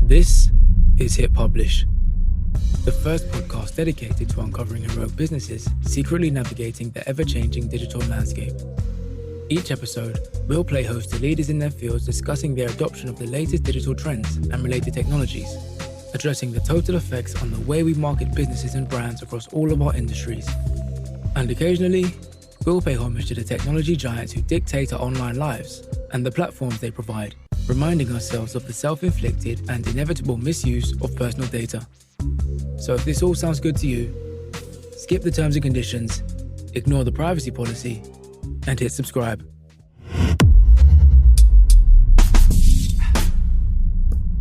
This is Hit Publish, the first podcast dedicated to uncovering heroic businesses secretly navigating the ever-changing digital landscape. Each episode, we'll play host to leaders in their fields discussing their adoption of the latest digital trends and related technologies, addressing the total effects on the way we market businesses and brands across all of our industries. And occasionally, we'll pay homage to the technology giants who dictate our online lives and the platforms they provide, reminding ourselves of the self-inflicted and inevitable misuse of personal data. So if this all sounds good to you, skip the terms and conditions, ignore the privacy policy, and hit subscribe.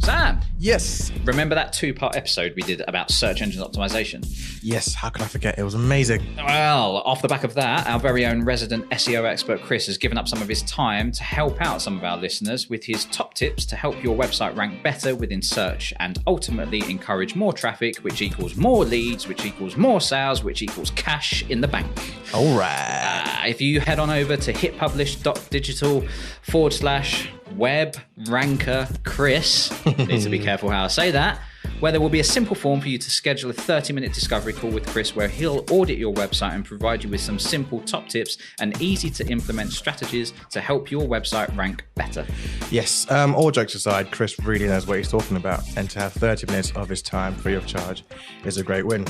Sam! Yes. Remember that two-part episode we did about search engine optimization? Yes, how could I forget? It was amazing. Well, off the back of that, our very own resident SEO expert Chris has given up some of his time to help out some of our listeners with his top tips to help your website rank better within search and ultimately encourage more traffic, which equals more leads, which equals more sales, which equals cash in the bank. All right. If you head on over to hitpublish.digital/web ranker Chris, need to be careful how I say that, where there will be a simple form for you to schedule a 30-minute discovery call with Chris where he'll audit your website and provide you with some simple top tips and easy to implement strategies to help your website rank better. Yes, all jokes aside, Chris really knows what he's talking about, and to have 30 minutes of his time free of charge is a great win.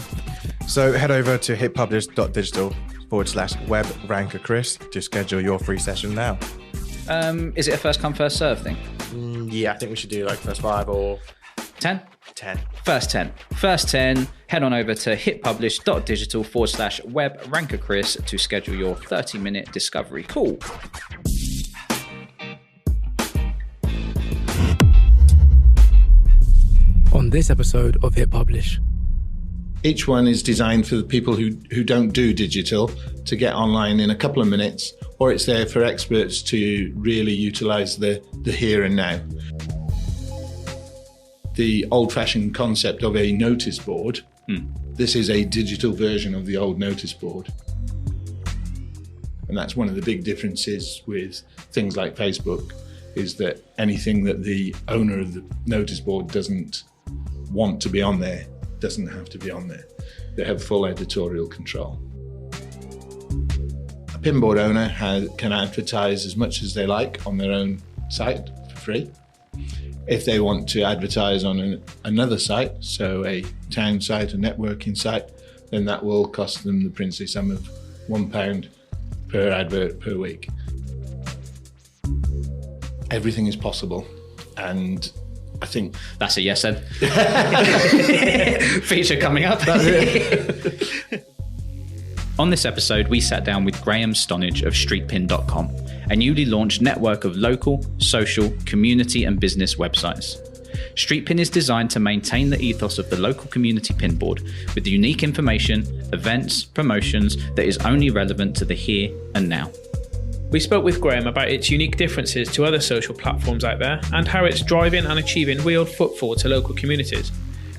So head over to hitpublish.digital/web ranker Chris to schedule your free session now. Is it a first come, first serve thing? Yeah, I think we should do like first 5 or 10? 10. First 10. First 10, head on over to hitpublish.digital/web ranker Chris to schedule your 30-minute discovery call. On this episode of Hit Publish. Each one is designed for the people who don't do digital to get online in a couple of minutes, or it's there for experts to really utilize the here and now. The old-fashioned concept of a notice board, this is a digital version of the old notice board. And that's one of the big differences with things like Facebook, is that anything that the owner of the notice board doesn't want to be on there doesn't have to be on there. They have full editorial control. A pinboard owner can advertise as much as they like on their own site for free. If they want to advertise on another site, so a town site, a networking site, then that will cost them the princely sum of £1 per advert per week. Everything is possible, and I think that's a yes then. Feature coming up. On this episode, we sat down with Graham Stonadge of StreetPin.com, a newly launched network of local, social, community and business websites. StreetPin is designed to maintain the ethos of the local community pinboard with unique information, events, promotions that is only relevant to the here and now. We spoke with Graham about its unique differences to other social platforms out there and how it's driving and achieving real footfall to local communities.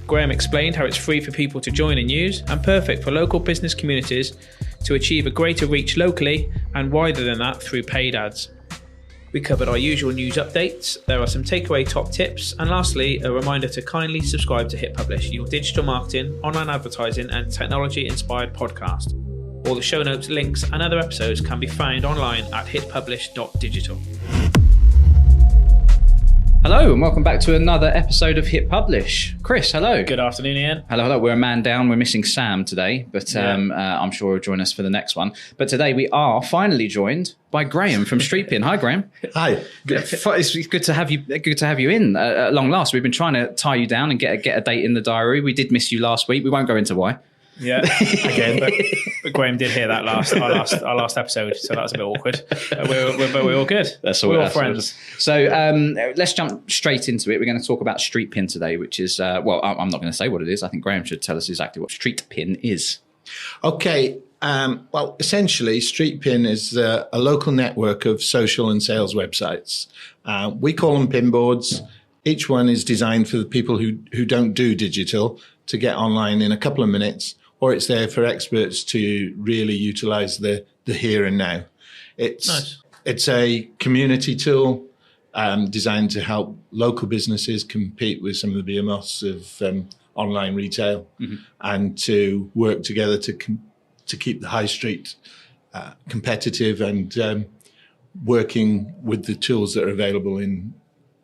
Graham explained how it's free for people to join and use and perfect for local business communities to achieve a greater reach locally and wider than that through paid ads. We covered our usual news updates, there are some takeaway top tips, and lastly, a reminder to kindly subscribe to Hit Publish, your digital marketing, online advertising and technology-inspired podcast. All the show notes, links and other episodes can be found online at hitpublish.digital. Hello and welcome back to another episode of Hit Publish. Chris, hello. Good afternoon, Ian. Hello. We're a man down. We're missing Sam today, but I'm sure he'll join us for the next one. But today we are finally joined by Graham from StreetPin. Hi, Graham. Hi. It's good to have you. Good to have you in at long last. We've been trying to tie you down and get a date in the diary. We did miss you last week. We won't go into why. Yeah, again, but Graham did hear that our last episode, so that was a bit awkward. But we're all good. We're all friends. So let's jump straight into it. We're going to talk about StreetPin today, which is I'm not going to say what it is. I think Graham should tell us exactly what StreetPin is. Okay. Well, essentially, StreetPin is a local network of social and sales websites. We call them pinboards. Each one is designed for the people who don't do digital to get online in a couple of minutes, or it's there for experts to really utilize the here and now. It's a community tool. designed to help local businesses compete with some of the behemoths of online retail, and to work together to keep the high street competitive and working with the tools that are available in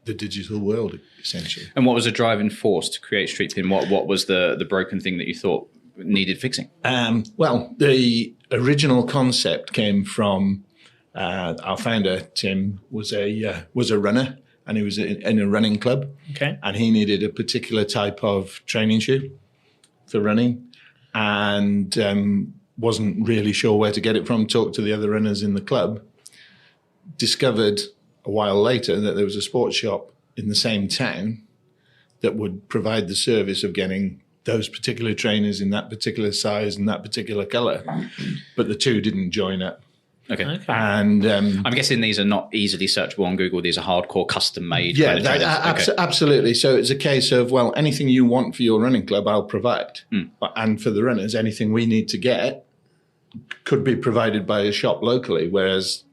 the digital world, essentially. And what was the driving force to create StreetPin? What was the broken thing that you thought needed fixing? Well, the original concept came from our founder, Tim, was a runner, and he was in a running club. Okay. And he needed a particular type of training shoe for running, and wasn't really sure where to get it from. Talked to the other runners in the club. Discovered a while later that there was a sports shop in the same town that would provide the service of getting those particular trainers in that particular size and that particular color, but the two didn't join up. Okay. And I'm guessing these are not easily searchable on Google. These are hardcore custom made. yeah, kind of trainers. Okay. absolutely. So it's a case of, well, anything you want for your running club, I'll provide. And for the runners, anything we need to get could be provided by a shop locally, whereas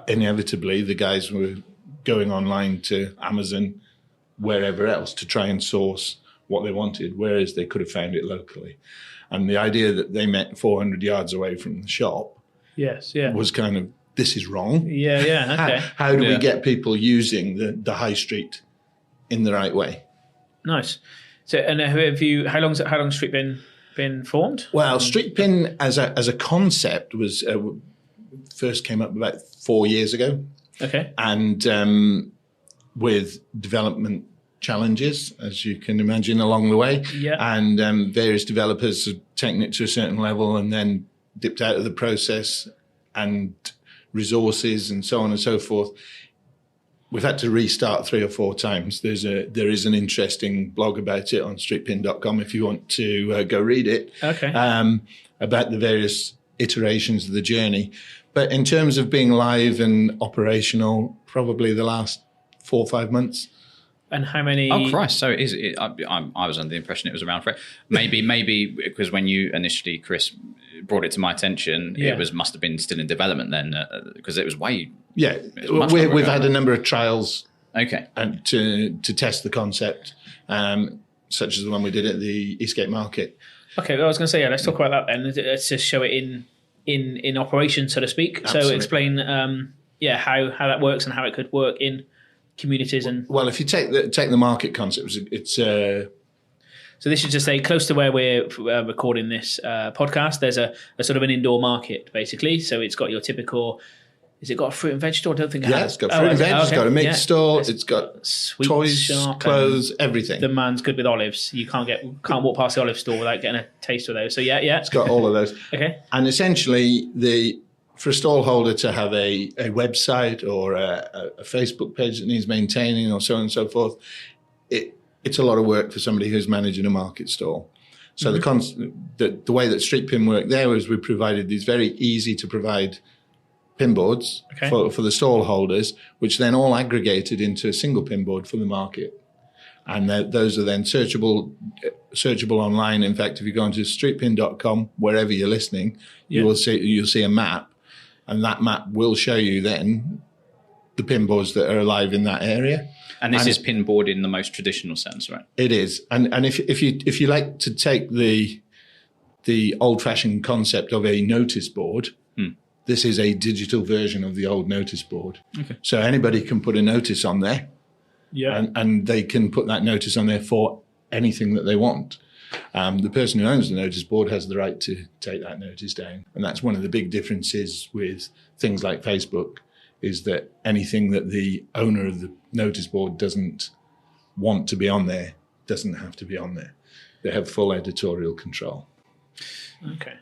inevitably the guys were going online to Amazon, wherever else, to try and source what they wanted, whereas they could have found it locally. And the idea that they met 400 yards away from the shop was kind of, this is wrong. Okay. How do we get people using the high street in the right way? Nice. So, and how long's StreetPin been formed? Well, StreetPin as a concept was first came up about 4 years ago. Okay. And with development challenges, as you can imagine, along the way. Yeah. And various developers have taken it to a certain level and then dipped out of the process, and resources and so on and so forth. We've had to restart 3 or 4 times. There is an interesting blog about it on streetpin.com if you want to go read it. Okay. About the various iterations of the journey. But in terms of being live and operational, probably the last 4 or 5 months. And how many? Oh Christ! So is it? I was under the impression it was around for maybe because when you initially, Chris, brought it to my attention, it must have been still in development then, because it was way. Yeah, we've had a number of trials. Okay. And to test the concept, such as the one we did at the Eastgate Market. Okay, well, I was going to say, let's talk about that then. Let's just show it in operation, so to speak. Absolutely. So explain, how that works and how it could work in communities. And well, if you take the market concept, it's so this is just say close to where we're recording this podcast. There's a sort of an indoor market basically. So it's got your typical. Has it got a fruit and veg store? I don't think it has. It's got fruit and veg. It's got a meat store. It's got sweet toys, shop, clothes, everything. The man's good with olives. You can't walk past the olive store without getting a taste of those. So yeah. It's got all of those. Okay. And essentially, for a stall holder to have a website or a Facebook page that needs maintaining or so on and so forth, it's a lot of work for somebody who's managing a market stall. So the way that StreetPin worked there was we provided these very easy to provide pin boards for the stall holders, which then all aggregated into a single pin board for the market. And those are then searchable online. In fact, if you go onto streetpin.com, wherever you're listening, you'll see a map, and that map will show you then the pin boards that are alive in that area. And this is pin board in the most traditional sense, right? It is. And if you like to take the old-fashioned concept of a notice board, this is a digital version of the old notice board. Okay. So anybody can put a notice on there. Yeah. And they can put that notice on there for anything that they want. The person who owns the notice board has the right to take that notice down. And that's one of the big differences with things like Facebook, is that anything that the owner of the notice board doesn't want to be on there doesn't have to be on there. They have full editorial control. Okay.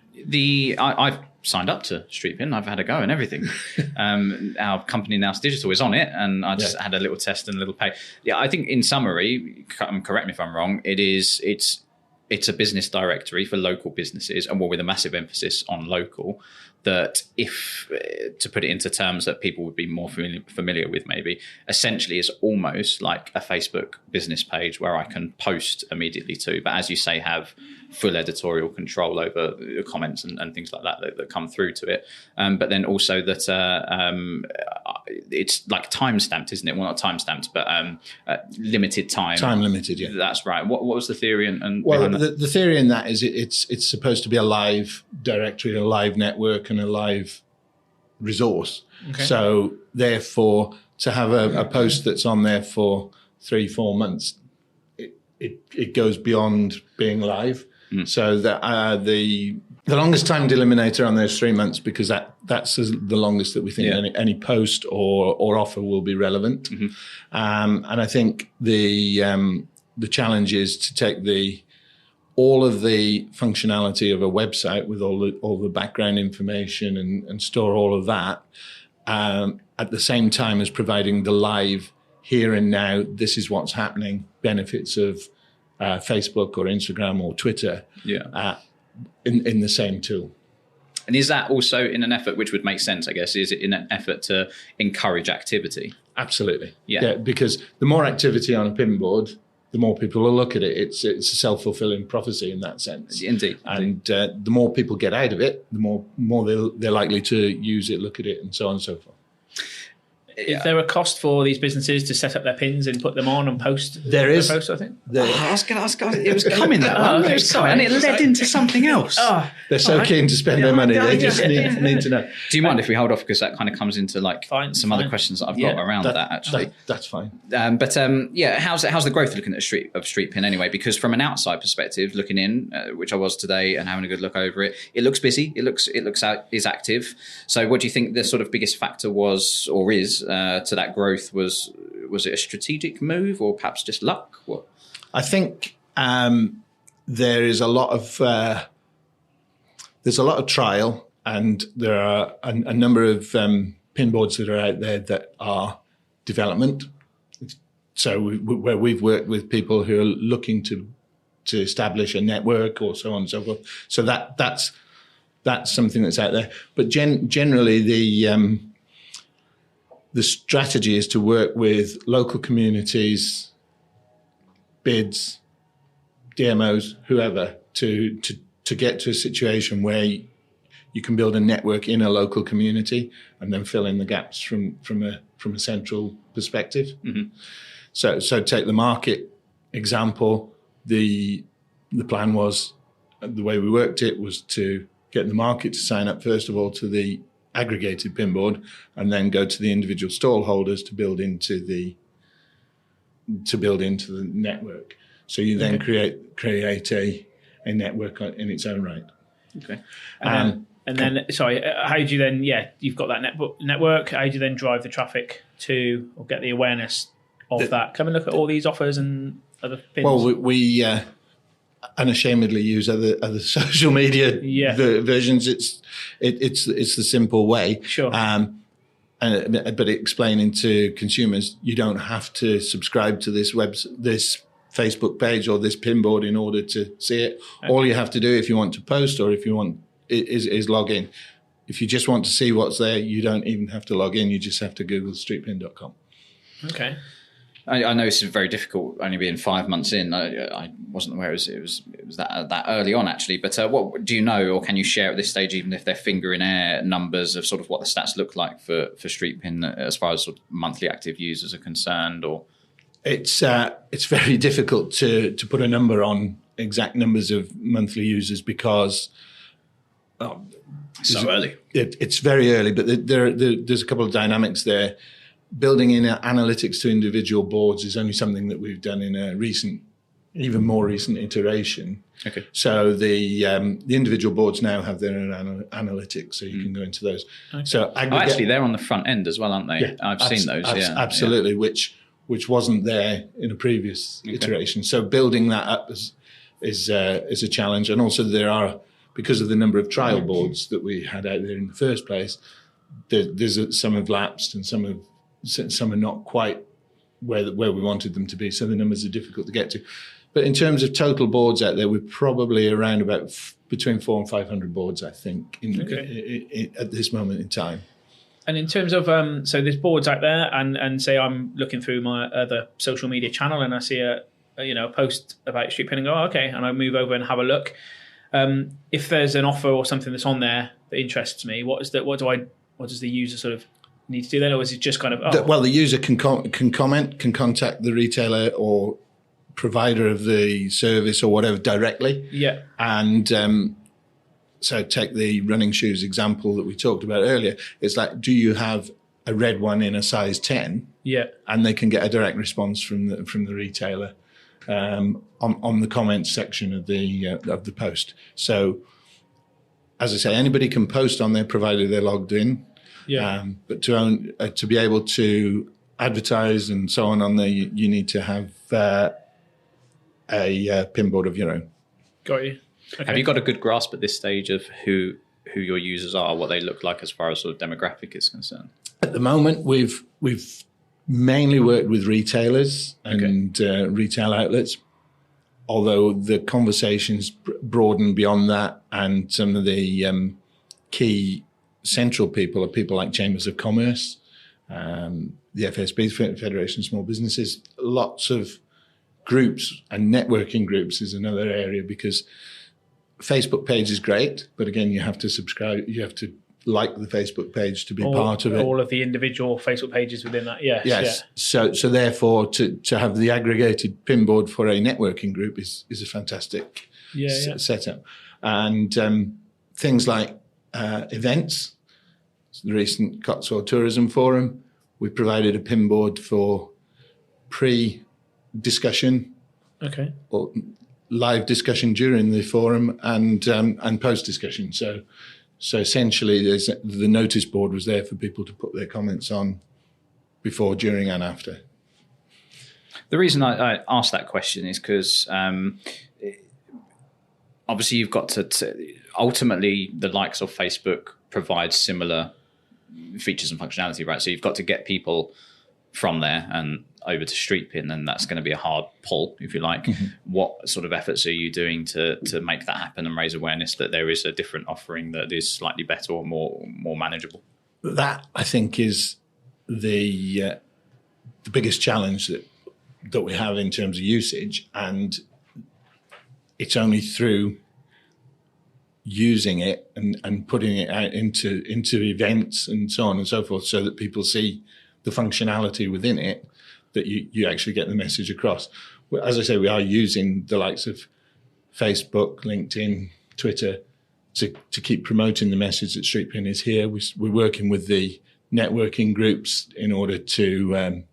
I've signed up to StreetPin. I've had a go and everything. Our company, Nous Digital, is on it, and I just had a little test and a little pay. Yeah, I think in summary, correct me if I'm wrong, it's a business directory for local businesses, and with a massive emphasis on local. that if, to put it into terms that people would be more familiar with maybe, essentially is almost like a Facebook business page where I can post immediately to, but as you say, have full editorial control over the comments and things like that come through to it. But then also that it's like time-stamped, isn't it? Well, not time-stamped, but limited time. Time limited, yeah. That's right. What was the theory? And well, the theory in that is it's supposed to be a live directory, a live network, and a live resource. Okay. So therefore, to have a post that's on there for 3-4 months, it goes beyond being live. So that the longest time delimiter on there is 3 months, because that's the longest that we think any post or offer will be relevant. And I think the challenge is to take all of the functionality of a website with all the background information and store all of that at the same time as providing the live here and now. This is what's happening. Benefits of Facebook or Instagram or Twitter in the same tool. And is that also in an effort, which would make sense, I guess, is it in an effort to encourage activity? Absolutely. Yeah, because the more activity on a pinboard, the more people will look at it. It's a self-fulfilling prophecy in that sense. Indeed. And the more people get out of it, the more they're likely to use it, look at it, and so on and so forth. Is there a cost for these businesses to set up their pins and put them on and post? There is. Post, I think. I was going to it was coming that one. It was coming, and it led into something else. They're so keen to spend their money. They just need to know. Do you mind if we hold off, because that kind of comes into like some other questions that I've got around that actually. That's fine. But how's the growth looking at StreetPin anyway? Because from an outside perspective, looking in, which I was today and having a good look over it, it looks busy. It looks is active. So what do you think the sort of biggest factor was or is to that growth? Was it a strategic move or perhaps just luck? What? I think there is a lot of trial, and there are a number of pinboards that are out there that are development. So where we've worked with people who are looking to establish a network or so on and so forth. So that's something that's out there. But generally the strategy is to work with local communities, bids, DMOs, whoever, to get to a situation where you can build a network in a local community and then fill in the gaps from a central perspective. So take the market example. The plan was, the way we worked it was to get the market to sign up first of all to the aggregated pinboard, and then go to the individual stall holders to build into the network. So you then create a network in its own right. Okay. And then sorry, how do you then? You've got that network. How do you then drive the traffic to, or get the awareness of that? Come and look at all these offers and other pins. Well, we unashamedly use other social media versions. It's the simple way. Sure. But explaining to consumers, you don't have to subscribe to this Facebook page or this pinboard in order to see it. Okay. All you have to do, if you want to post or if you want, is log in. If you just want to see what's there, you don't even have to log in. You just have to Google StreetPin.com. Okay. I know this is very difficult, only being 5 months in. I wasn't aware it was that early on, actually. But what do you know, or can you share at this stage, even if they're finger in air numbers of sort of what the stats look like for StreetPin as far as sort of monthly active users are concerned? Or it's very difficult to put a number on exact numbers of monthly users because so early. It's very early, but there's a couple of dynamics there. Building in analytics to individual boards is only something that we've done in a even more recent iteration. Okay. So the individual boards now have their own analytics, so you can go into those. Okay. So actually, they're on the front end as well, aren't they? Yeah, I've seen those. Absolutely, which wasn't there in a previous iteration. So building that up is a challenge, and also there are, because of the number of trial boards that we had out there in the first place, some have lapsed and some are not quite where we wanted them to be. So the numbers are difficult to get to. But in terms of total boards out there, we're probably around about between 400 and 500 boards, I think, at this moment in time. And in terms of, so there's boards out there, and say I'm looking through my other social media channel and I see a post about StreetPin and go, oh, okay, and I move over and have a look. If there's an offer or something that's on there that interests me, what does the user sort of need to do then, or is it just kind of? Well, the user can comment, can contact the retailer or provider of the service or whatever directly. Yeah. And so take the running shoes example that we talked about earlier. It's like, do you have a red one in a size 10? Yeah. And they can get a direct response from the retailer on the comments section of the post. So, as I say, anybody can post on there provided they're logged in. Yeah. But to be able to advertise and so on there, you need to have a pinboard of your own. Got you. Okay. Have you got a good grasp at this stage of who your users are, what they look like as far as sort of demographic is concerned? At the moment, we've mainly worked with retailers and retail outlets, although the conversations broaden beyond that, and some of the key central people are people like Chambers of Commerce, the FSB, Federation of Small Businesses, lots of groups, and networking groups is another area, because Facebook page is great, but again, you have to subscribe, you have to like the Facebook page to be part of it. All of the individual Facebook pages within that, yes. Yeah. So therefore, to have the aggregated pinboard for a networking group is a fantastic setup. And things like events, the recent Cotswold Tourism Forum, we provided a pinboard for pre-discussion, or live discussion during the forum, and post-discussion. So essentially, the notice board was there for people to put their comments on before, during, and after. The reason I asked that question is because obviously you've got to ultimately, the likes of Facebook provide similar features and functionality, right? So you've got to get people from there and over to StreetPin, and that's going to be a hard pull, if you like. Mm-hmm. What sort of efforts are you doing to make that happen and raise awareness that there is a different offering that is slightly better or more manageable? That, I think, is the biggest challenge that we have in terms of usage, and it's only through using it and putting it out into events and so on and so forth, so that people see the functionality within it, that you actually get the message across. As I say, we are using the likes of Facebook, LinkedIn, Twitter to keep promoting the message that StreetPin is here. We're working with the networking groups in order to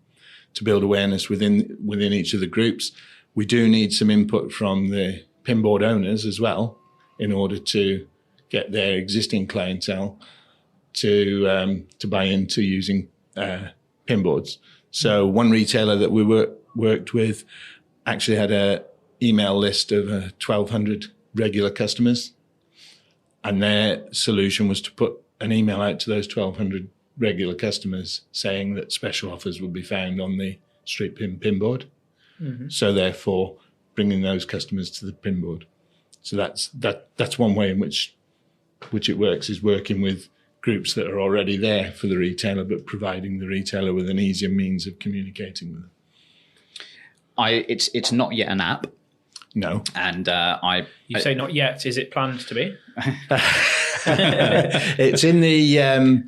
build awareness within each of the groups. We do need some input from the pinboard owners as well, in order to get their existing clientele to buy into using pinboards. So one retailer that we worked with actually had an email list of 1,200 regular customers, and their solution was to put an email out to those 1,200 regular customers saying that special offers would be found on the StreetPin pinboard. Mm-hmm. So therefore, bringing those customers to the pinboard. So that's one way in which it works, is working with groups that are already there for the retailer, but providing the retailer with an easier means of communicating with them. It's not yet an app. No. And You say not yet. Is it planned to be? It's in the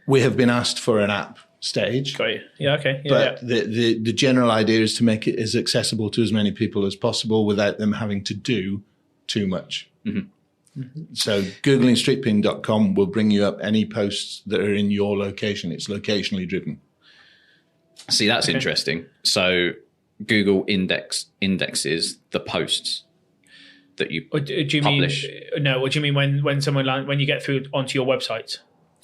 we have been asked for an app stage. Got you. Yeah, okay. Yeah, but the general idea is to make it as accessible to as many people as possible without them having to do too much. Mm-hmm. Mm-hmm. So Googling streetpin.com will bring you up any posts that are in your location. It's locationally driven. See, that's interesting. So Google indexes the posts that you publish. What do you mean when someone when you get through onto your website?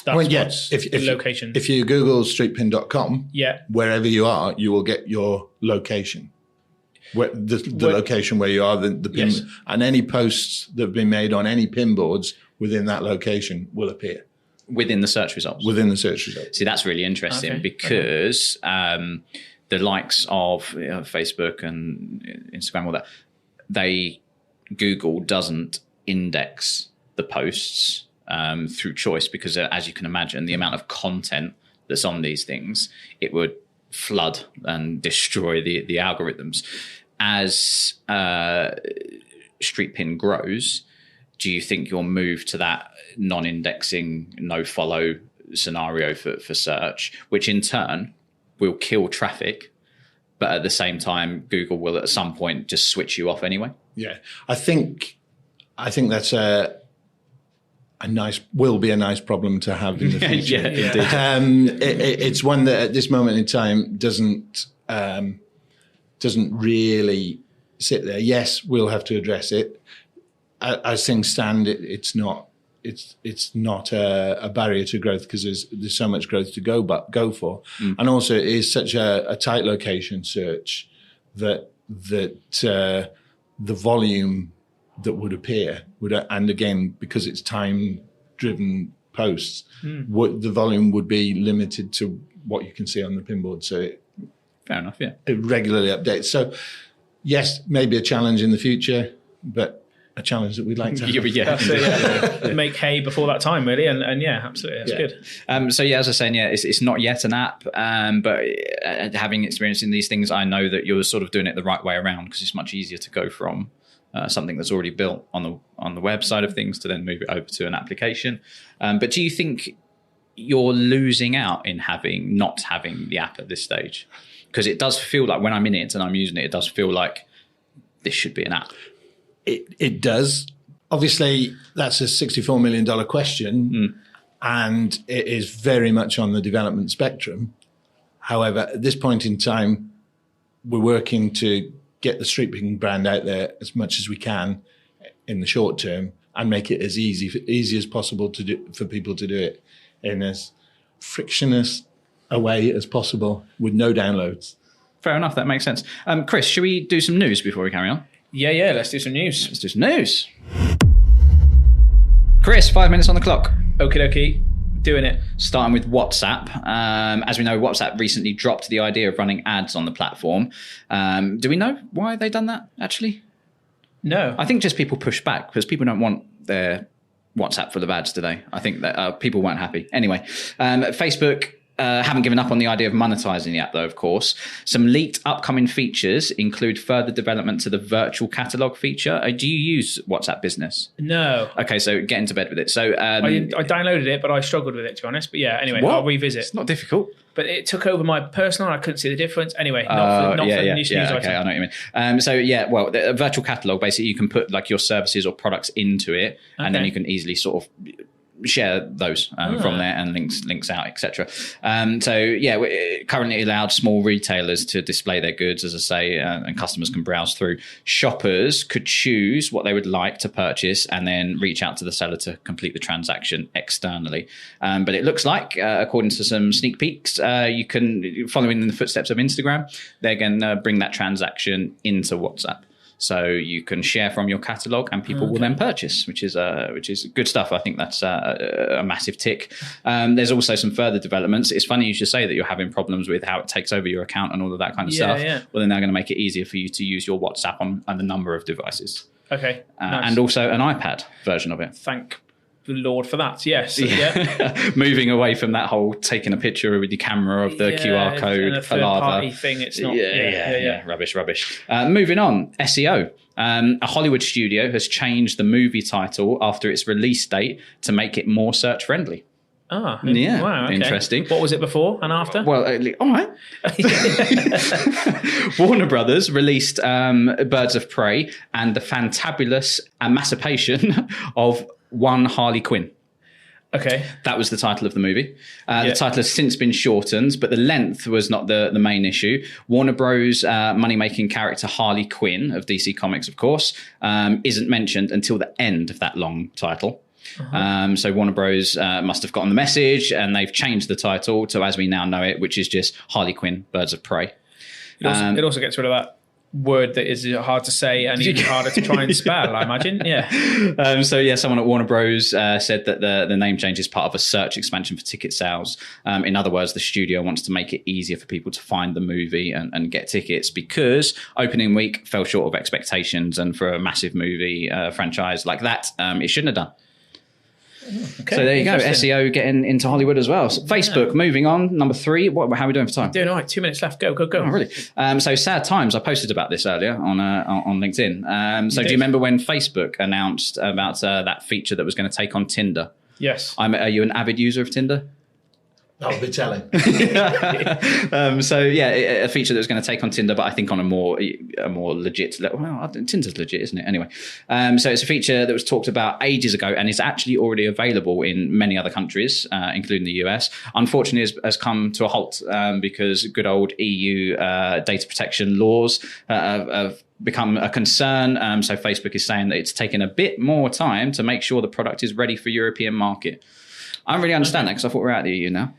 That's if location. If you Google streetpin.com, wherever you are, you will get your location. The location where you are, the pin, yes. And any posts that have been made on any pin boards within that location will appear. Within the search results? Within the search results. See, that's really interesting because the likes of Facebook and Instagram, all that, Google doesn't index the posts through choice because, as you can imagine, the amount of content that's on these things, it would flood and destroy the algorithms. As StreetPin grows, do you think you'll move to that non-indexing, no-follow scenario for search, which in turn will kill traffic, but at the same time, Google will at some point just switch you off anyway? Yeah, I think that's will be a nice problem to have in the future. Yeah, indeed. It's one that at this moment in time doesn't really sit there. Yes, we'll have to address it. As things stand, it's not a barrier to growth because there's so much growth to go for, and also it is such a tight location search that the volume that would appear and again because it's time driven posts, the volume would be limited to what you can see on the pinboard. So fair enough, yeah. It regularly updates. So yes, maybe a challenge in the future, but a challenge that we'd like to have. Yeah. Make hay before that time, really, and yeah, absolutely, that's good. So yeah, as I was saying, it's not yet an app, but having experience in these things, I know that you're sort of doing it the right way around because it's much easier to go from something that's already built on the web side of things to then move it over to an application. But do you think you're losing out in not having the app at this stage? Because it does feel like when I'm in it and I'm using it, it does feel like this should be an app. It does. Obviously, that's a $64 million question, and it is very much on the development spectrum. However, at this point in time, we're working to get the StreetPin brand out there as much as we can in the short term and make it as easy as possible to do for people to do it in as frictionless a way as possible with no downloads. Fair enough. That makes sense. Chris, should we do some news before we carry on? Yeah, let's do some news. Let's do some news. Chris, 5 minutes on the clock. Okie dokie, doing it. Starting with WhatsApp. As we know, WhatsApp recently dropped the idea of running ads on the platform. Do we know why they done that, actually? No. I think just people push back because people don't want their WhatsApp full of ads today. I think that people weren't happy. Anyway, Facebook haven't given up on the idea of monetizing the app, though, of course. Some leaked upcoming features include further development to the virtual catalog feature. Do you use WhatsApp Business? No. Okay, so get into bed with it. So I downloaded it, but I struggled with it, to be honest. But yeah, anyway, I'll revisit. It's not difficult. But it took over my personal, and I couldn't see the difference. Anyway, not for the news item. Okay, I know what you mean. The virtual catalog, basically, you can put like your services or products into it, and then you can easily sort of share those from there and links out, etc. We're currently allowed small retailers to display their goods, as I say, and customers can browse through. Shoppers could choose what they would like to purchase and then reach out to the seller to complete the transaction externally. But it looks like, according to some sneak peeks, you can, following in the footsteps of Instagram, they're going to bring that transaction into WhatsApp. So you can share from your catalog and people will then purchase, which is good stuff. I think that's a massive tick. There's also some further developments. It's funny you should say that you're having problems with how it takes over your account and all of that kind of stuff. Yeah. Well, then they're going to make it easier for you to use your WhatsApp on a number of devices. Okay. Nice. And also an iPad version of it. Thank the Lord for that. Yes. Yeah. Moving away from that whole taking a picture with your camera of the QR code, and a third party thing. It's not. Yeah. Rubbish. Moving on. SEO. A Hollywood studio has changed the movie title after its release date to make it more search friendly. Wow. Okay. Interesting. What was it before and after? Well, all right. Warner Brothers released Birds of Prey and the fantabulous emancipation of one Harley Quinn. Okay. That was the title of the movie. The title has since been shortened, but the length was not the main issue. Warner Bros. Money-making character Harley Quinn of DC Comics, of course, isn't mentioned until the end of that long title. So Warner Bros. Must have gotten the message, and they've changed the title to as we now know it, which is just Harley Quinn, Birds of Prey. It also gets rid of that word that is hard to say and even harder to try and spell, I imagine. Yeah. Someone at Warner Bros. Said that the name change is part of a search expansion for ticket sales. In other words, the studio wants to make it easier for people to find the movie and get tickets, because opening week fell short of expectations, and for a massive movie franchise like that, it shouldn't have done. Okay, so there you go, SEO getting into Hollywood as well. So Facebook, moving on, number 3. How are we doing for time? Doing all right, 2 minutes left. Go. Oh, really? So sad times. I posted about this earlier on LinkedIn. Do you remember when Facebook announced about that feature that was going to take on Tinder? Yes. Are you an avid user of Tinder? I'll be telling. A feature that was going to take on Tinder, but I think on a more legit level. Well, Tinder's legit, isn't it? Anyway, so it's a feature that was talked about ages ago, and is actually already available in many other countries, including the US. Unfortunately, has come to a halt because good old EU data protection laws have become a concern. So Facebook is saying that it's taken a bit more time to make sure the product is ready for European market. I don't really understand that, because I thought we're out of the EU now.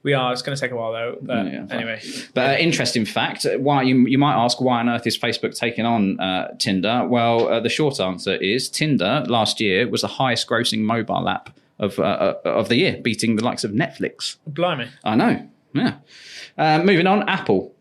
We are. It's going to take a while, though. But anyway. But interesting fact, why you might ask, why on earth is Facebook taking on Tinder? Well, the short answer is Tinder last year was the highest grossing mobile app of the year, beating the likes of Netflix. Blimey. I know. Yeah. Moving on, Apple.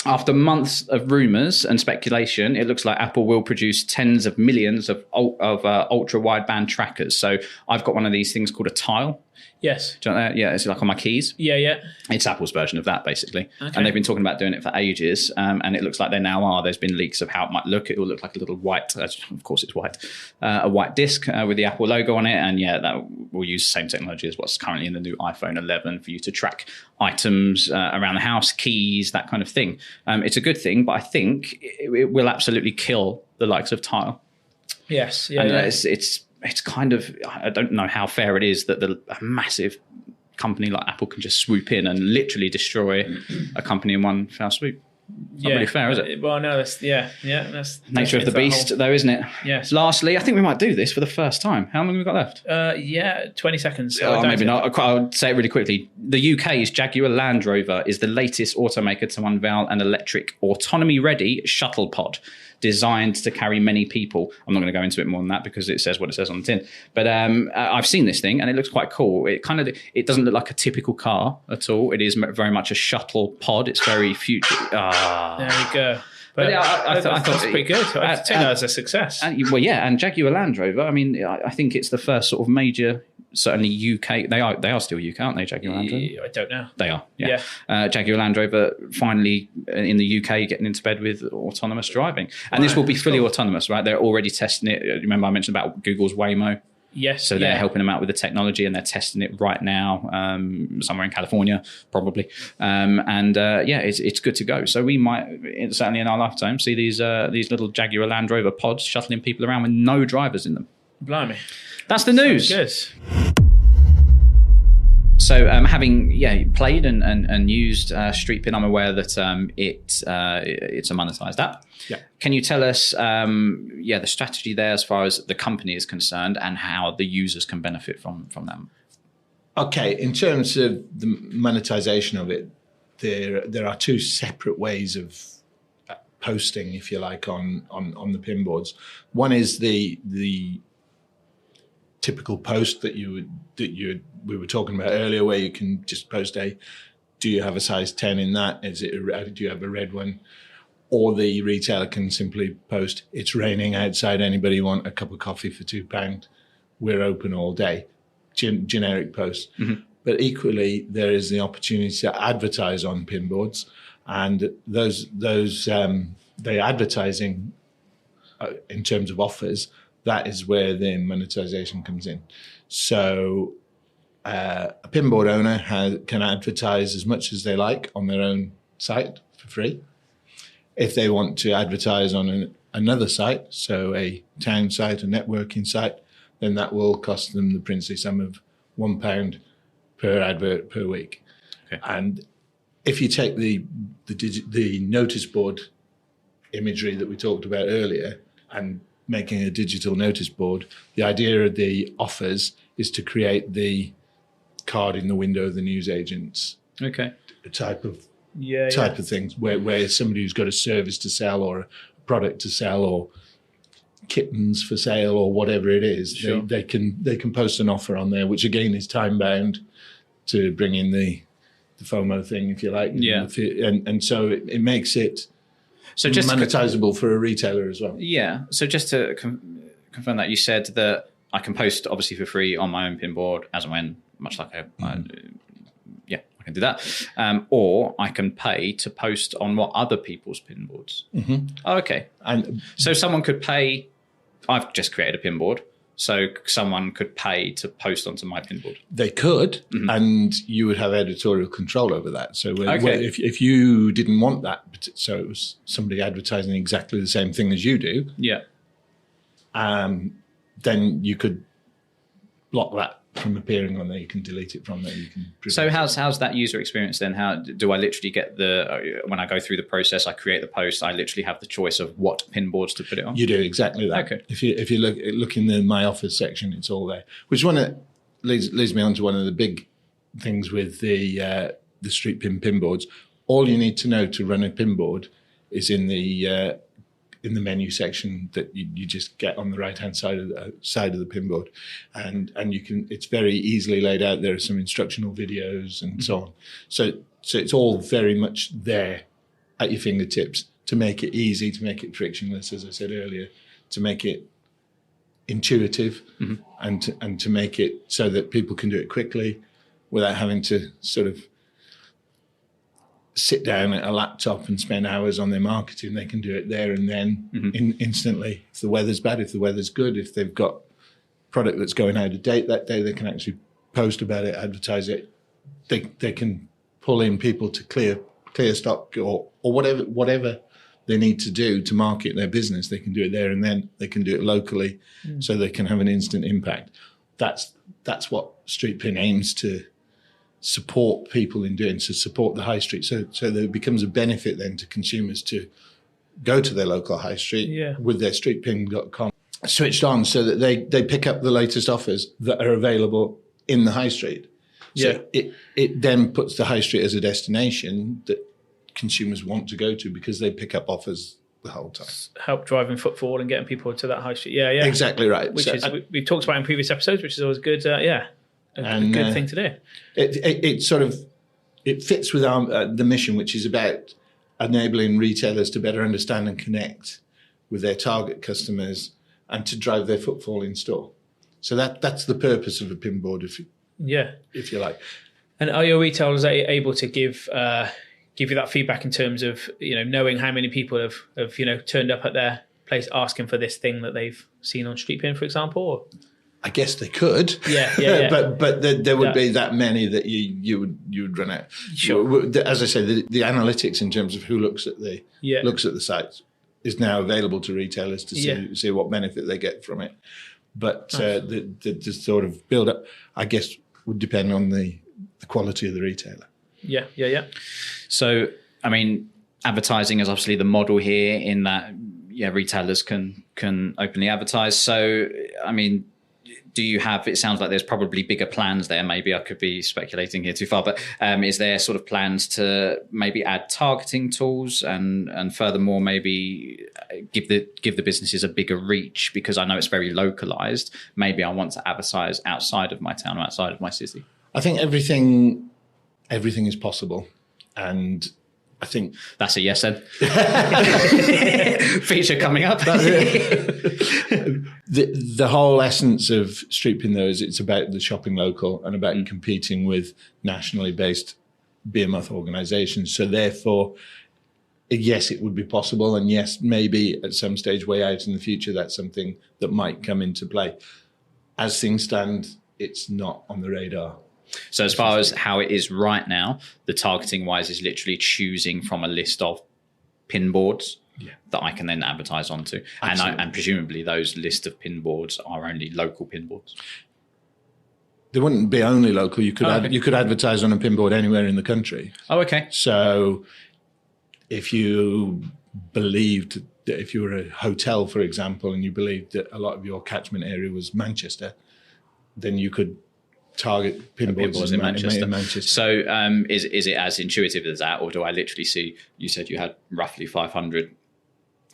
After months of rumours and speculation, it looks like Apple will produce tens of millions of ultra-wideband trackers. So I've got one of these things called a Tile. Yes. Do you know that? Yeah, it's like on my keys. Yeah. It's Apple's version of that, basically. Okay. And they've been talking about doing it for ages. And it looks like they now are. There's been leaks of how it might look. It will look like a little white, of course it's white, a white disc with the Apple logo on it. And that will use the same technology as what's currently in the new iPhone 11 for you to track items around the house, keys, that kind of thing. It's a good thing, but I think it will absolutely kill the likes of Tile. Yes. It's kind of, I don't know how fair it is that a massive company like Apple can just swoop in and literally destroy a company in one foul swoop. Not really fair, is it? Well, no, that's nature of the beast, though, isn't it? Yes. Lastly, I think we might do this for the first time. How long have we got left? 20 seconds. Maybe not. I'll say it really quickly. The UK's Jaguar Land Rover is the latest automaker to unveil an electric, autonomy-ready shuttle pod designed to carry many people. I'm not going to go into it more than that because it says what it says on the tin. But I've seen this thing and it looks quite cool. It doesn't look like a typical car at all. It is very much a shuttle pod. It's very future. There you go. But I thought that's pretty good. I think that was a success. And Jaguar Land Rover. I mean, I think it's the first sort of major, certainly UK. They are still UK, aren't they? Jaguar Land Rover. I don't know. They are. Yeah. Jaguar Land Rover finally in the UK getting into bed with autonomous driving, and this will be fully autonomous, right? They're already testing it. Remember, I mentioned about Google's Waymo. Yes. So they're helping them out with the technology, and they're testing it right now, somewhere in California, probably. It's good to go. So we might, certainly in our lifetime, see these little Jaguar Land Rover pods shuttling people around with no drivers in them. Blimey. That's the news. Good. So having played and used StreetPin, I'm aware that it's a monetized app. Yeah. Can you tell us the strategy there as far as the company is concerned and how the users can benefit from them? Okay, in terms of the monetization of it, there are two separate ways of posting, if you like, on the pin boards. One is the typical post that we were talking about earlier, where you can just post do you have a size 10 in that? Do you have a red one? Or the retailer can simply post, it's raining outside, anybody want a cup of coffee for £2? We're open all day. Generic post. Mm-hmm. But equally, there is the opportunity to advertise on pin boards, and those the advertising in terms of offers, that is where the monetization comes in. So a pinboard owner can advertise as much as they like on their own site for free. If they want to advertise on another site, so a town site, a networking site, then that will cost them the princely sum of £1 per advert per week. Okay. And if you take the notice board imagery that we talked about earlier and making a digital notice board, the idea of the offers is to create the card in the window of the newsagents. Okay. Type of of things where somebody who's got a service to sell or a product to sell or kittens for sale or whatever it is, Sure. they can post an offer on there, which again is time bound to bring in the FOMO thing, if you like. Yeah. And so it makes it So just monetizable for a retailer as well. Yeah. So just to confirm that, you said that I can post obviously for free on my own pin board as and when, much like I can do that. Or I can pay to post on other people's pin boards. Mm-hmm. Oh, okay. And So someone could pay. I've just created a pin board, so someone could pay to post onto my pin board. they could, Mm-hmm. and you would have editorial control over that. So Okay. if you didn't want that, so it was somebody advertising exactly the same thing as you do, Yeah. then you could block that from appearing on there. You can delete it from there. You can. So how's that user experience then? How do I literally get when I go through the process, I create the post, I literally have the choice of what pin boards to put it on? You do exactly that. Okay. If you look in the My Office section, it's all there. Which leads me on to one of the big things with the StreetPin pin boards. All you need to know to run a pin board is in the menu section that you just get on the right hand side of the pin board, and you can. It's very easily laid out. There are some instructional videos and so on. So it's all very much there at your fingertips to make it easy, to make it frictionless, as I said earlier, to make it intuitive, and to make it so that people can do it quickly without having to sort of sit down at a laptop and spend hours on their marketing. They can do it there and then instantly. If the weather's bad, if the weather's good, if they've got product that's going out of date that day, they can actually post about it, advertise it. They can pull in people to clear stock or whatever they need to do to market their business. They can do it there and then. They can do it locally, so they can have an instant impact. That's what StreetPin aims to support people in doing, to support the high street. So there becomes a benefit then to consumers to go to their local high street with their streetpin.com switched on, so that they pick up the latest offers that are available in the high street. So it then puts the high street as a destination that consumers want to go to because they pick up offers the whole time. Help driving footfall and getting people to that high street. Yeah. Exactly right. Which is we've talked about in previous episodes, which is always good. A good thing to do. It fits with the mission, which is about enabling retailers to better understand and connect with their target customers and to drive their footfall in store. So that's the purpose of a pin board, if you like. And are your retailers able to give you that feedback in terms of knowing how many people have turned up at their place asking for this thing that they've seen on StreetPin, for example? Or? I guess they could. Yeah. but there would be that many that you would run out. Sure. As I said, the analytics in terms of who looks at the sites is now available to retailers to see what benefit they get from it. But the sort of build up, I guess, would depend on the quality of the retailer. Yeah. So, I mean, advertising is obviously the model here in that, retailers can openly advertise. So, I mean, do you have, it sounds like there's probably bigger plans there. Maybe I could be speculating here too far, but is there sort of plans to maybe add targeting tools and furthermore, maybe give the businesses a bigger reach? Because I know it's very localized. Maybe I want to advertise outside of my town or outside of my city. I think everything is possible. And I think that's a yes then. Feature coming up. The whole essence of StreetPin, though, is it's about the shopping local and about competing with nationally based behemoth organisations. So therefore, yes, it would be possible. And yes, maybe at some stage way out in the future, that's something that might come into play. As things stand, it's not on the radar. So as far as how it is right now, the targeting wise is literally choosing from a list of pin boards that I can then advertise onto. And presumably those list of pin boards are only local pin boards. They wouldn't be only local. You could you could advertise on a pin board anywhere in the country. Oh, okay. So if you believed that if you were a hotel, for example, and you believed that a lot of your catchment area was Manchester, then you could target pinboards in Manchester. So is it as intuitive as that, or do I literally see, you said you had roughly 500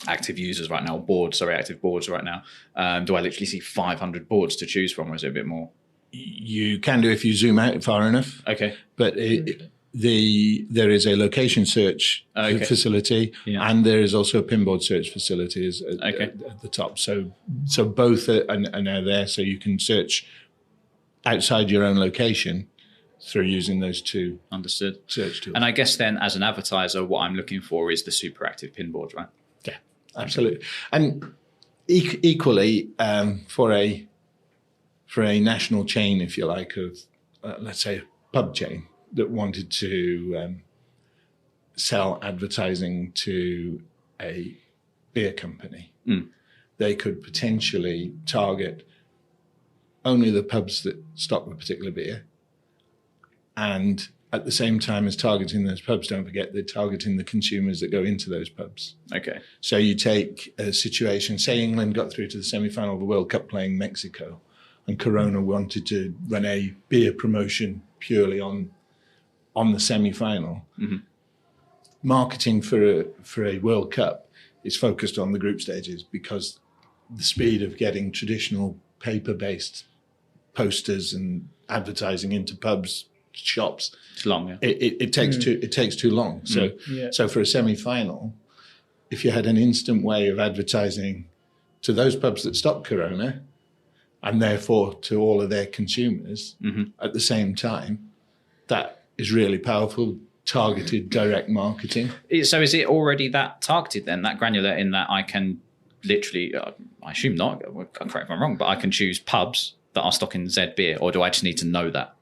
active users right now, active boards right now, do I literally see 500 boards to choose from, or is it a bit more? You can do if you zoom out far enough. Okay. But there is a location search facility, and there is also a pinboard search facility at the top. So both are now there, so you can search outside your own location through using those two search tools. And I guess then, as an advertiser, what I'm looking for is the super active pinboard, right? Yeah, absolutely. And equally, for a national chain, if you like, of let's say a pub chain that wanted to sell advertising to a beer company, they could potentially target only the pubs that stock a particular beer. And at the same time as targeting those pubs, don't forget they're targeting the consumers that go into those pubs. Okay. So you take a situation, say England got through to the semi-final of the World Cup playing Mexico, and Corona wanted to run a beer promotion purely on the semi-final. Mm-hmm. Marketing for a World Cup is focused on the group stages, because the speed of getting traditional paper-based posters and advertising into pubs, shops, it's long. Yeah. It takes too long. So for a semi-final, if you had an instant way of advertising to those pubs that stock Corona, and therefore to all of their consumers at the same time, that is really powerful, targeted direct marketing. So is it already that targeted then, that granular, in that I can literally, I assume not, correct me if I'm wrong, but I can choose pubs that are stocking Z beer, or do I just need to know that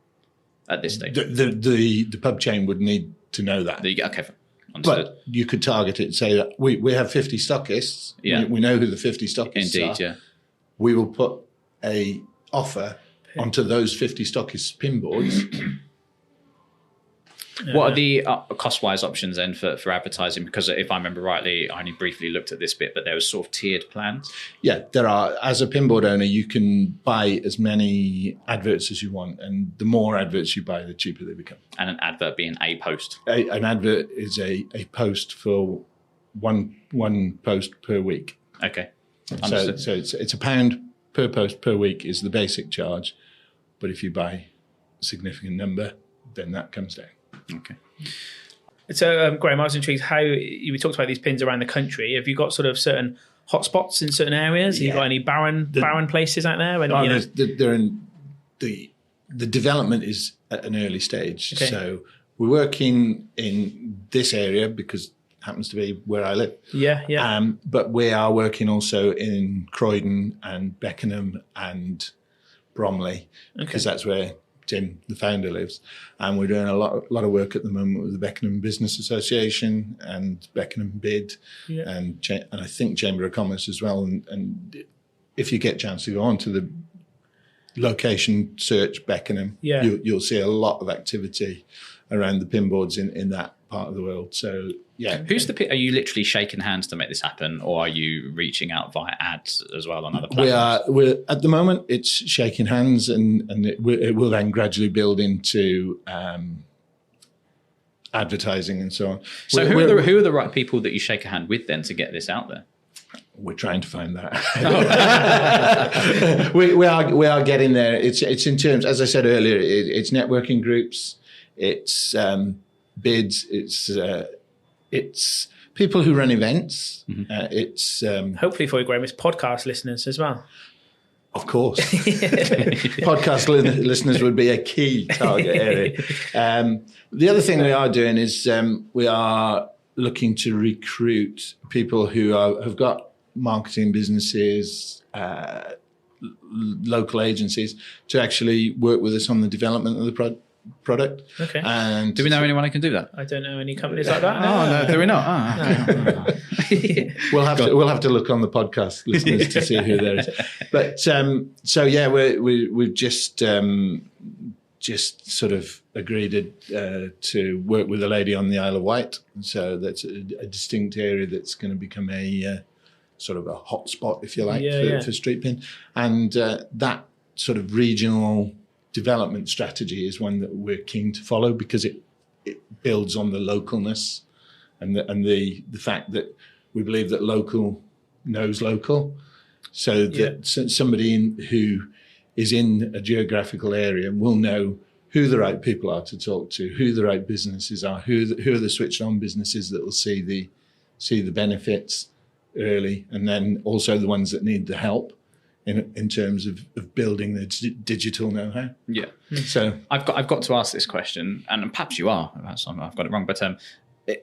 at this stage? The pub chain would need to know that. Okay, understood. But you could target it and say that we have 50 stockists. Yeah. We know who the 50 stockists are. Indeed, yeah. We will put a offer onto those 50 stockist pinboards. What are the cost-wise options then for advertising? Because if I remember rightly, I only briefly looked at this bit, but there was sort of tiered plans. Yeah, there are. As a pinboard owner, you can buy as many adverts as you want, and the more adverts you buy, the cheaper they become. And an advert being a post? An advert is a post for one post per week. Okay. So it's £1 per post per week is the basic charge, but if you buy a significant number, then that comes down. Okay. So, Graham, I was intrigued how we talked about these pins around the country. Have you got sort of certain hotspots in certain areas? Have you got any barren places out there? They're in the development is at an early stage. Okay. So we're working in this area because it happens to be where I live. Yeah. But we are working also in Croydon and Beckenham and Bromley, because that's where Tim, the founder, lives. And we're doing a lot of work at the moment with the Beckenham Business Association and Beckenham Bid, and I think Chamber of Commerce as well. And if you get a chance to go on to the location search Beckenham, you'll see a lot of activity around the pinboards in that part of the world. So yeah. Who's the? Are you literally shaking hands to make this happen, or are you reaching out via ads as well on other platforms? We're at the moment it's shaking hands, and it will then gradually build into advertising and so on. So who are the right people that you shake a hand with then to get this out there? We're trying to find that. we are getting there. It's in terms, as I said earlier, it's networking groups, it's bids, it's people who run events. It's hopefully for you, Graham, it's podcast listeners as well. Of course, podcast listeners would be a key target area. The other thing we are doing is we are looking to recruit people who have got marketing businesses, local agencies, to actually work with us on the development of the product. Okay. And do we know anyone who can do that? I don't know any companies like that. No, do we not? We'll have to look on the podcast listeners to see who there is. But we've just sort of agreed to work with a lady on the Isle of Wight. So that's a distinct area that's going to become a sort of a hot spot, if you like, for StreetPin. And that sort of regional development strategy is one that we're keen to follow, because it builds on the localness and the fact that we believe that local knows local, so that somebody who is in a geographical area will know who the right people are to talk to, who the right businesses are, who are the switched on businesses that will see the benefits early, and then also the ones that need the help in terms of building the digital know-how. Yeah. So I've got to ask this question, and perhaps you are. Perhaps I've got it wrong, but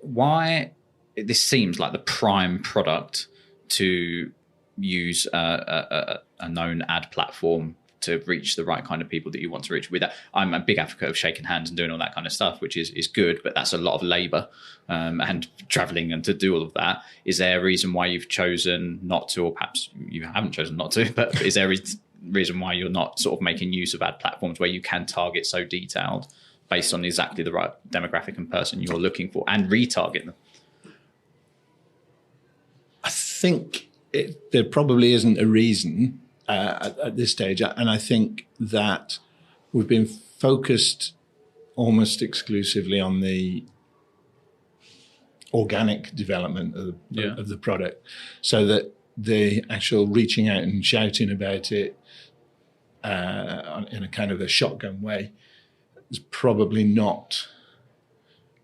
why this seems like the prime product to use a known ad platform to reach the right kind of people that you want to reach with that. I'm a big advocate of shaking hands and doing all that kind of stuff, which is good, but that's a lot of labor and traveling and to do all of that. Is there a reason why you've chosen not to, or perhaps you haven't chosen not to, but is there a reason why you're not sort of making use of ad platforms where you can target so detailed based on exactly the right demographic and person you're looking for and retarget them? I think there probably isn't a reason at this stage, and I think that we've been focused almost exclusively on the organic development of the product, so that the actual reaching out and shouting about it in a kind of a shotgun way has probably not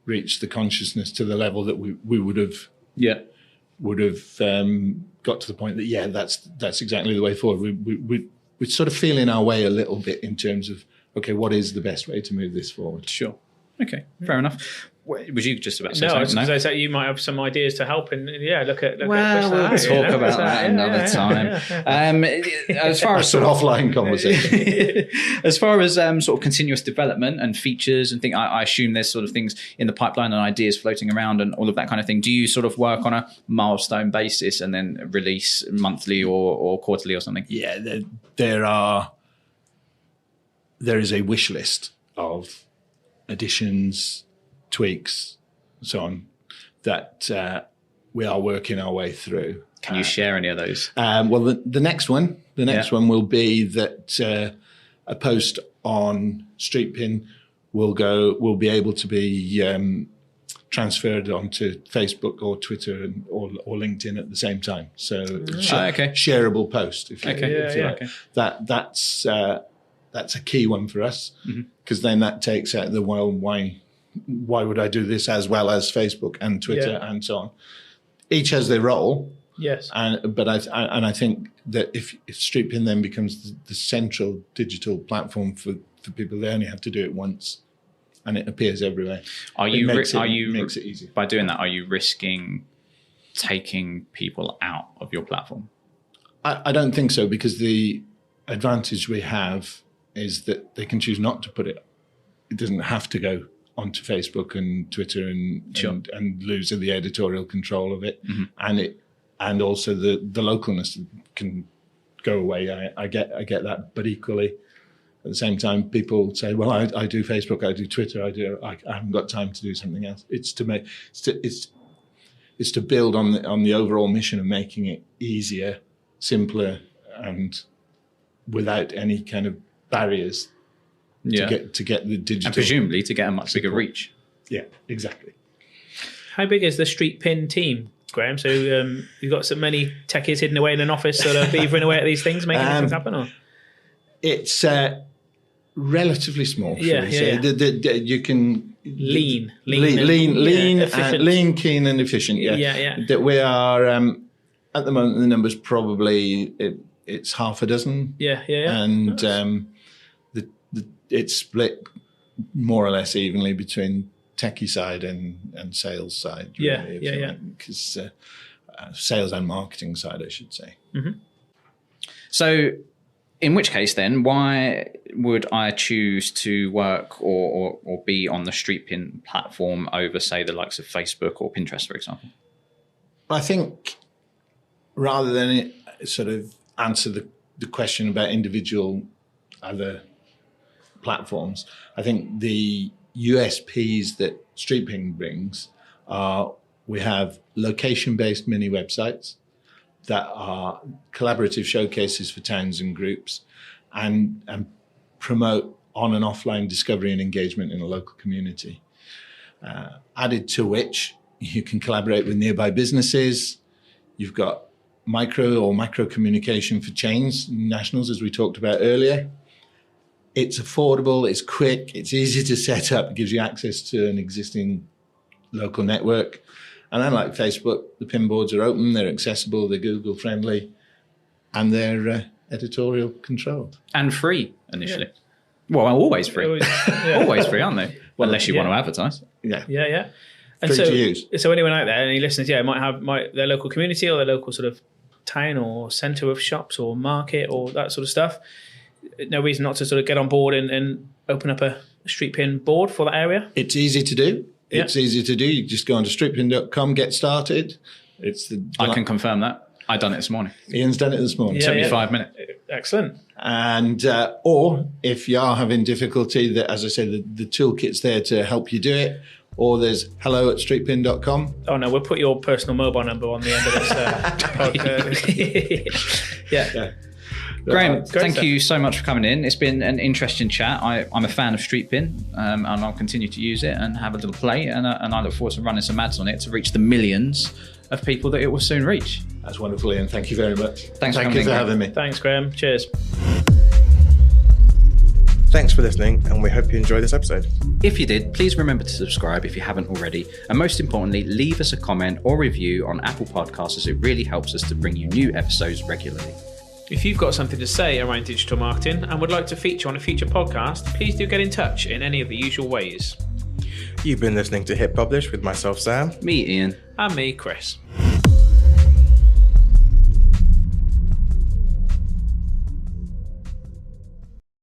reached the consciousness to the level that we would have got to the point that that's exactly the way forward. We're sort of feeling our way a little bit in terms of, okay, what is the best way to move this forward? Sure. Okay, fair enough. Was you just about to say no, something? I was going to say you might have some ideas to help, and look at well, we'll talk about that another time. As far as an offline conversation, as far as sort of continuous development and features and things, I assume there's sort of things in the pipeline and ideas floating around and all of that kind of thing. Do you sort of work on a milestone basis and then release monthly or quarterly or something? Yeah, there is a wish list of additions, tweaks, so on, that we are working our way through. Can you share any of those? Well, the next one will be that a post on StreetPin will be able to be transferred onto Facebook or Twitter or LinkedIn at the same time. So shareable post, if you like. Okay. That's a key one for us, because then that takes out the why would I do this as well as Facebook and Twitter and so on. Each has their role. Yes. But I think that if StreetPin then becomes the central digital platform for people, they only have to do it once, and it appears everywhere. Makes it easy. By doing that, are you risking taking people out of your platform? I don't think so, because the advantage we have is that they can choose not to put it. It doesn't have to go onto Facebook and Twitter and lose the editorial control of it, and also the localness can go away. I get that, but equally at the same time, people say, "Well, I do Facebook, I do Twitter, I haven't got time to do something else." It's to build on the overall mission of making it easier, simpler, and without any kind of barriers to get the digital, and presumably to get a much bigger reach. Yeah, exactly. How big is the StreetPin team, Graham? So you've got so many techies hidden away in an office, sort of beavering away at these things, making things happen, or it's relatively small. Yeah. You can lean, keen, and efficient. Yeah. That we are at the moment. The numbers probably it's half a dozen. Yeah. And nice. It's split more or less evenly between techie side and sales side. Really, because sales and marketing side, I should say. Mm-hmm. So, in which case, then, why would I choose to work or be on the StreetPin platform over, say, the likes of Facebook or Pinterest, for example? I think rather than sort of answer the question about individual other platforms, I think the USPs that StreetPin brings are we have location-based mini websites that are collaborative showcases for towns and groups and promote on and offline discovery and engagement in a local community. Added to which you can collaborate with nearby businesses, You've got micro or macro communication for chains, nationals, as we talked about earlier. It's affordable, it's quick, it's easy to set up, it gives you access to an existing local network. And unlike Facebook, the pin boards are open, they're accessible, they're Google friendly, and they're editorial controlled. And free initially. Well, always free. Always free, aren't they? Well, unless you want to advertise. Yeah. And Free to use. So anyone out there, any listeners, might have their local community or their local sort of town or centre of shops or market or that sort of stuff. No reason not to sort of get on board and open up a StreetPin board for that area. It's easy to do. It's easy to do. You just go onto streetpin.com, get started. I can confirm that. I done it this morning. Ian's done it this morning. Took me 5 minutes. Excellent. And or if you are having difficulty, that, as I said, the toolkit's there to help you do it. Or there's hello@streetpin.com. Oh no, we'll put your personal mobile number on the end of this podcast. Yeah. Graham, thank you so much for coming in. It's been an interesting chat. I'm a fan of StreetPin, and I'll continue to use it and have a little play. And I look forward to running some ads on it to reach the millions of people that it will soon reach. That's wonderful, Ian. Thank you very much. Thank you for having me. Thanks, Graham. Cheers. Thanks for listening, and we hope you enjoyed this episode. If you did, please remember to subscribe if you haven't already. And most importantly, leave us a comment or review on Apple Podcasts, as it really helps us to bring you new episodes regularly. If you've got something to say around digital marketing and would like to feature on a future podcast, please do get in touch in any of the usual ways. You've been listening to Hit Publish with myself, Sam. Me, Ian. And me, Chris.